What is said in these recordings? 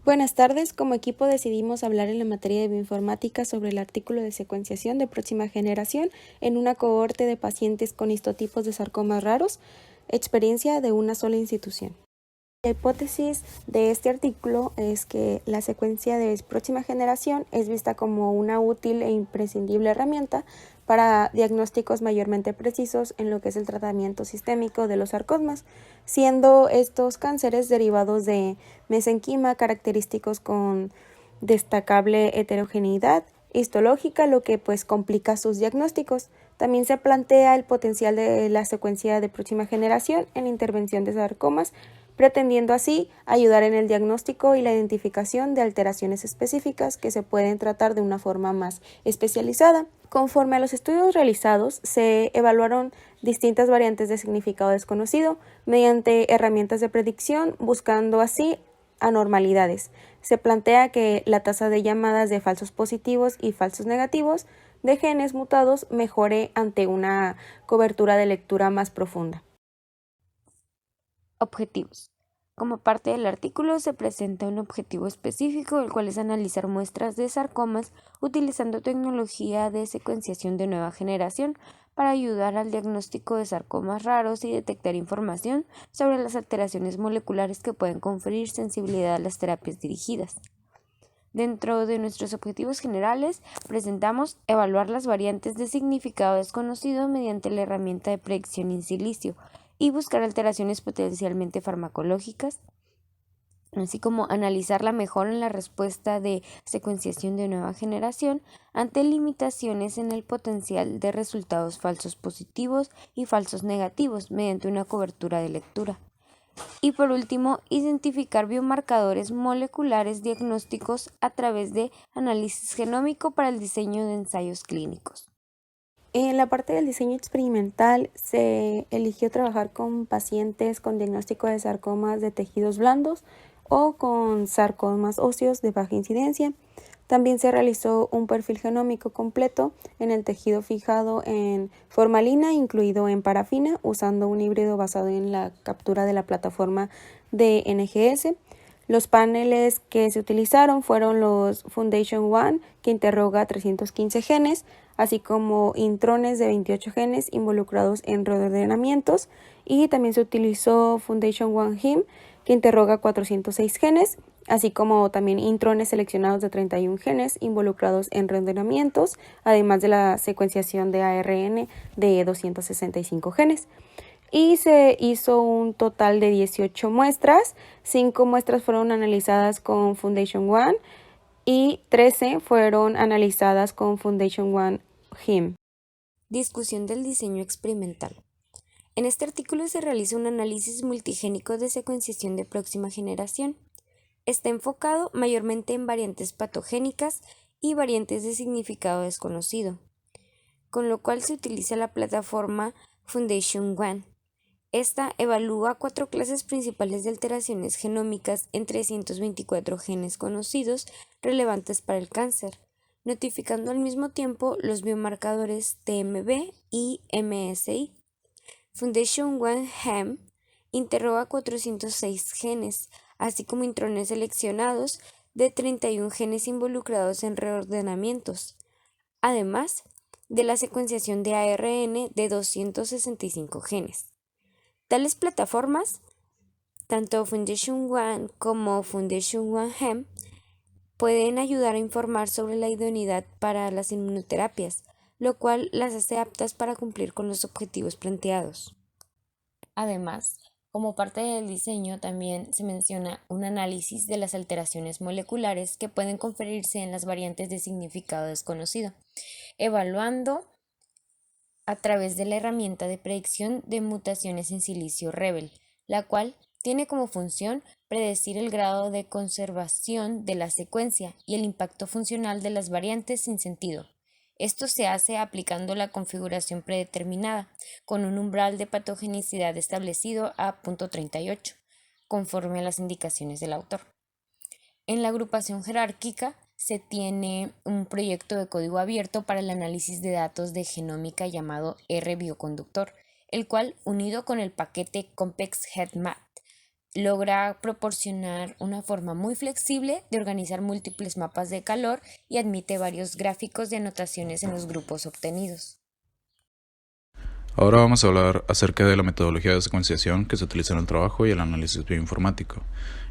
Buenas tardes. Como equipo decidimos hablar en la materia de bioinformática sobre el artículo de secuenciación de próxima generación en una cohorte de pacientes con histotipos de sarcomas raros, experiencia de una sola institución. La hipótesis de este artículo es que la secuencia de próxima generación es vista como una útil e imprescindible herramienta para diagnósticos mayormente precisos en lo que es el tratamiento sistémico de los sarcomas, siendo estos cánceres derivados de mesenquima característicos con destacable heterogeneidad histológica, lo que complica sus diagnósticos. También se plantea el potencial de la secuencia de próxima generación en intervención de sarcomas, pretendiendo así ayudar en el diagnóstico y la identificación de alteraciones específicas que se pueden tratar de una forma más especializada. Conforme a los estudios realizados, se evaluaron distintas variantes de significado desconocido mediante herramientas de predicción, buscando así anormalidades. Se plantea que la tasa de llamadas de falsos positivos y falsos negativos de genes mutados mejore ante una cobertura de lectura más profunda. Objetivos. Como parte del artículo se presenta un objetivo específico, el cual es analizar muestras de sarcomas utilizando tecnología de secuenciación de nueva generación para ayudar al diagnóstico de sarcomas raros y detectar información sobre las alteraciones moleculares que pueden conferir sensibilidad a las terapias dirigidas. Dentro de nuestros objetivos generales, presentamos evaluar las variantes de significado desconocido mediante la herramienta de predicción in silicio y buscar alteraciones potencialmente farmacológicas, así como analizar la mejora en la respuesta de secuenciación de nueva generación ante limitaciones en el potencial de resultados falsos positivos y falsos negativos mediante una cobertura de lectura. Y por último, identificar biomarcadores moleculares diagnósticos a través de análisis genómico para el diseño de ensayos clínicos. En la parte del diseño experimental se eligió trabajar con pacientes con diagnóstico de sarcomas de tejidos blandos o con sarcomas óseos de baja incidencia. También se realizó un perfil genómico completo en el tejido fijado en formalina, incluido en parafina, usando un híbrido basado en la captura de la plataforma de NGS. Los paneles que se utilizaron fueron los Foundation One, que interroga 315 genes, así como intrones de 28 genes involucrados en reordenamientos, y también se utilizó Foundation One Heme, que interroga 406 genes, así como también intrones seleccionados de 31 genes involucrados en reordenamientos, además de la secuenciación de ARN de 265 genes. Y se hizo un total de 18 muestras. 5 muestras fueron analizadas con Foundation One y 13 fueron analizadas con Foundation One Heme. Discusión del diseño experimental. En este artículo se realiza un análisis multigénico de secuenciación de próxima generación. Está enfocado mayormente en variantes patogénicas y variantes de significado desconocido, con lo cual se utiliza la plataforma Foundation One. Esta evalúa 4 clases principales de alteraciones genómicas en 324 genes conocidos relevantes para el cáncer, notificando al mismo tiempo los biomarcadores TMB y MSI. Foundation One Heme interroga 406 genes, así como intrones seleccionados de 31 genes involucrados en reordenamientos, además de la secuenciación de ARN de 265 genes. Tales plataformas, tanto Foundation One como Foundation One Heme, pueden ayudar a informar sobre la idoneidad para las inmunoterapias, lo cual las hace aptas para cumplir con los objetivos planteados. Además, como parte del diseño también se menciona un análisis de las alteraciones moleculares que pueden conferirse en las variantes de significado desconocido, evaluando a través de la herramienta de predicción de mutaciones en silicio Rebel, la cual tiene como función predecir el grado de conservación de la secuencia y el impacto funcional de las variantes sin sentido. Esto se hace aplicando la configuración predeterminada, con un umbral de patogenicidad establecido a .38, conforme a las indicaciones del autor. En la agrupación jerárquica se tiene un proyecto de código abierto para el análisis de datos de genómica llamado R-Bioconductor, el cual, unido con el paquete CompexHeadMat, logra proporcionar una forma muy flexible de organizar múltiples mapas de calor y admite varios gráficos de anotaciones en los grupos obtenidos. Ahora vamos a hablar acerca de la metodología de secuenciación que se utiliza en el trabajo y el análisis bioinformático.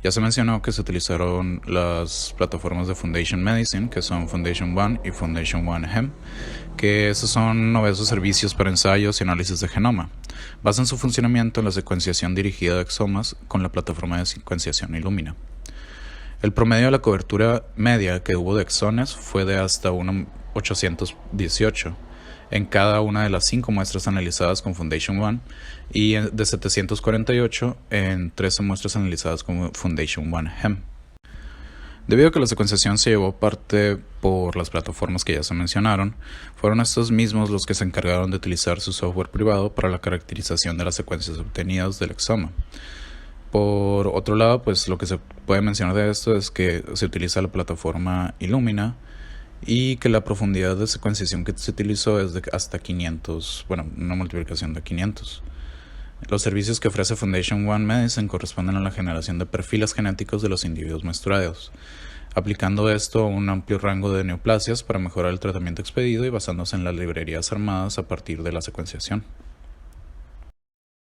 Ya se mencionó que se utilizaron las plataformas de Foundation Medicine, que son Foundation One y Foundation One Hem, que esos son novedosos servicios para ensayos y análisis de genoma. Basan su funcionamiento en la secuenciación dirigida de exomas con la plataforma de secuenciación Illumina. El promedio de la cobertura media que hubo de exones fue de hasta 818 en cada una de las 5 muestras analizadas con Foundation One y de 748 en 13 muestras analizadas con Foundation One Hem. Debido a que la secuenciación se llevó parte por las plataformas que ya se mencionaron, fueron estos mismos los que se encargaron de utilizar su software privado para la caracterización de las secuencias obtenidas del exoma. Por otro lado, pues lo que se puede mencionar de esto es que se utiliza la plataforma Illumina y que la profundidad de secuenciación que se utilizó es de hasta 500, una multiplicación de 500. Los servicios que ofrece Foundation One Medicine corresponden a la generación de perfiles genéticos de los individuos muestrados, aplicando esto a un amplio rango de neoplasias para mejorar el tratamiento expedido y basándose en las librerías armadas a partir de la secuenciación.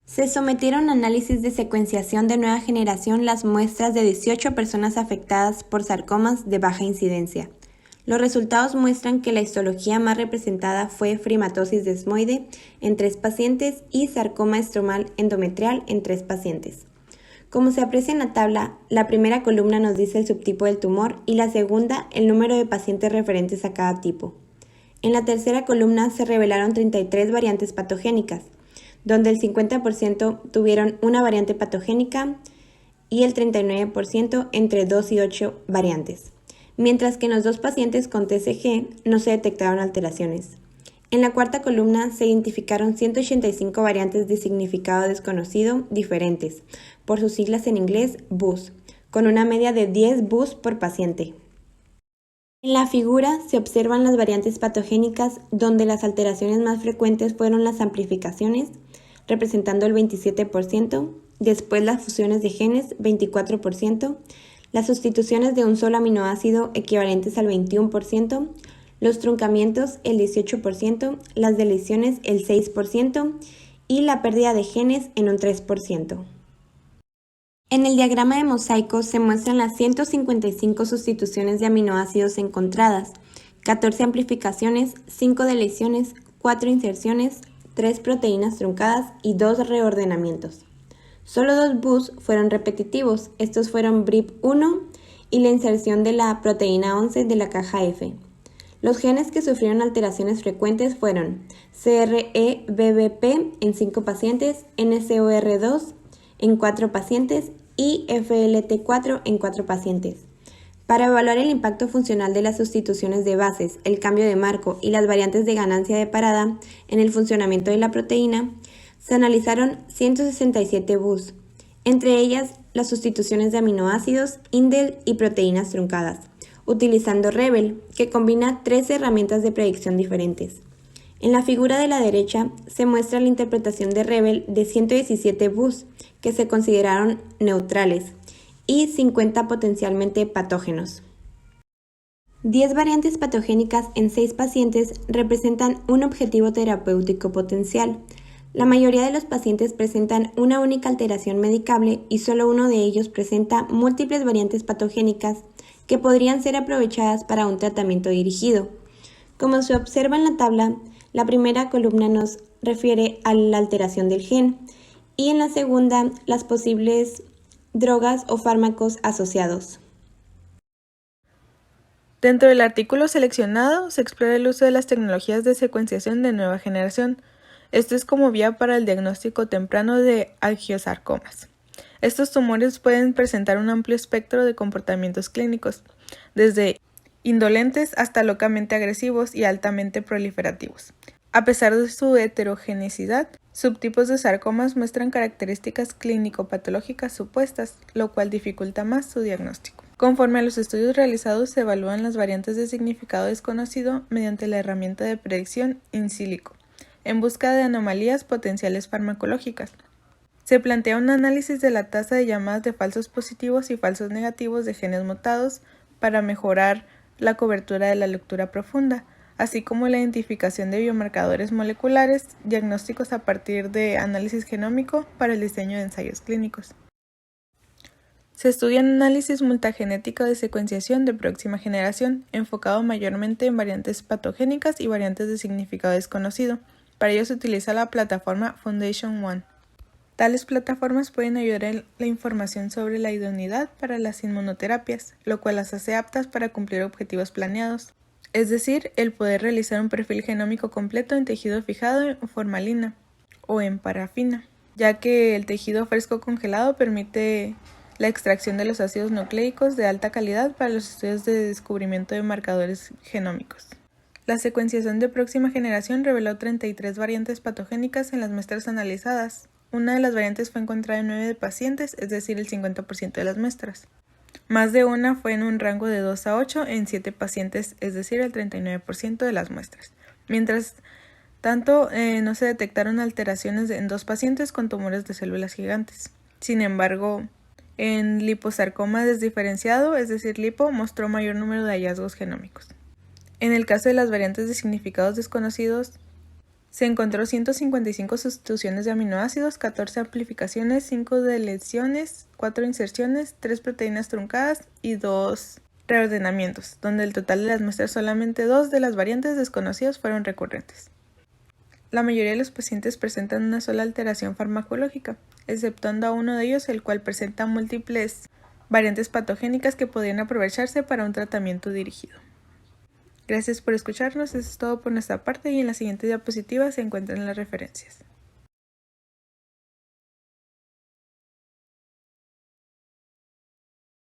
Se sometieron a análisis de secuenciación de nueva generación las muestras de 18 personas afectadas por sarcomas de baja incidencia. Los resultados muestran que la histología más representada fue frimatosis desmoide en 3 pacientes y sarcoma estromal endometrial en 3 pacientes. Como se aprecia en la tabla, la primera columna nos dice el subtipo del tumor y la segunda el número de pacientes referentes a cada tipo. En la tercera columna se revelaron 33 variantes patogénicas, donde el 50% tuvieron una variante patogénica y el 39% entre 2 y 8 variantes, mientras que en los 2 pacientes con TCG no se detectaron alteraciones. En la cuarta columna se identificaron 185 variantes de significado desconocido diferentes, por sus siglas en inglés BUS, con una media de 10 BUS por paciente. En la figura se observan las variantes patogénicas donde las alteraciones más frecuentes fueron las amplificaciones, representando el 27%, después las fusiones de genes, 24%, las sustituciones de un solo aminoácido equivalentes al 21%, los truncamientos el 18%, las deleciones el 6% y la pérdida de genes en un 3%. En el diagrama de mosaico se muestran las 155 sustituciones de aminoácidos encontradas, 14 amplificaciones, 5 deleciones, 4 inserciones, 3 proteínas truncadas y 2 reordenamientos. Solo 2 BUS fueron repetitivos, estos fueron BRIP1 y la inserción de la proteína 11 de la caja F. Los genes que sufrieron alteraciones frecuentes fueron CREBBP en 5 pacientes, NCOR2 en 4 pacientes y FLT4 en 4 pacientes. Para evaluar el impacto funcional de las sustituciones de bases, el cambio de marco y las variantes de ganancia de parada en el funcionamiento de la proteína, se analizaron 167 BUS, entre ellas las sustituciones de aminoácidos, indel y proteínas truncadas, utilizando Rebel, que combina 13 herramientas de predicción diferentes. En la figura de la derecha se muestra la interpretación de Rebel de 117 BUS, que se consideraron neutrales, y 50 potencialmente patógenos. 10 variantes patogénicas en 6 pacientes representan un objetivo terapéutico potencial. La mayoría de los pacientes presentan una única alteración medicable y solo uno de ellos presenta múltiples variantes patogénicas que podrían ser aprovechadas para un tratamiento dirigido. Como se observa en la tabla, la primera columna nos refiere a la alteración del gen y en la segunda las posibles drogas o fármacos asociados. Dentro del artículo seleccionado se explora el uso de las tecnologías de secuenciación de nueva generación. Esto es como vía para el diagnóstico temprano de angiosarcomas. Estos tumores pueden presentar un amplio espectro de comportamientos clínicos, desde indolentes hasta locamente agresivos y altamente proliferativos. A pesar de su heterogeneidad, subtipos de sarcomas muestran características clínico-patológicas supuestas, lo cual dificulta más su diagnóstico. Conforme a los estudios realizados, se evalúan las variantes de significado desconocido mediante la herramienta de predicción in silico, en busca de anomalías potenciales farmacológicas. Se plantea un análisis de la tasa de llamadas de falsos positivos y falsos negativos de genes mutados para mejorar la cobertura de la lectura profunda, así como la identificación de biomarcadores moleculares, diagnósticos a partir de análisis genómico para el diseño de ensayos clínicos. Se estudia un análisis multigenético de secuenciación de próxima generación, enfocado mayormente en variantes patogénicas y variantes de significado desconocido. Para ello se utiliza la plataforma FoundationOne. Tales plataformas pueden ayudar en la información sobre la idoneidad para las inmunoterapias, lo cual las hace aptas para cumplir objetivos planeados, es decir, el poder realizar un perfil genómico completo en tejido fijado en formalina o en parafina, ya que el tejido fresco congelado permite la extracción de los ácidos nucleicos de alta calidad para los estudios de descubrimiento de marcadores genómicos. La secuenciación de próxima generación reveló 33 variantes patogénicas en las muestras analizadas. Una de las variantes fue encontrada en 9 pacientes, es decir, el 50% de las muestras. Más de una fue en un rango de 2 a 8 en 7 pacientes, es decir, el 39% de las muestras. Mientras tanto, no se detectaron alteraciones en 2 pacientes con tumores de células gigantes. Sin embargo, en liposarcoma desdiferenciado, es decir, lipo, mostró mayor número de hallazgos genómicos. En el caso de las variantes de significados desconocidos, se encontró 155 sustituciones de aminoácidos, 14 amplificaciones, 5 deleciones, 4 inserciones, 3 proteínas truncadas y 2 reordenamientos, donde el total de las muestras solamente 2 de las variantes desconocidas fueron recurrentes. La mayoría de los pacientes presentan una sola alteración farmacológica, exceptuando a uno de ellos, el cual presenta múltiples variantes patogénicas que podrían aprovecharse para un tratamiento dirigido. Gracias por escucharnos, eso es todo por nuestra parte y en la siguiente diapositiva se encuentran las referencias.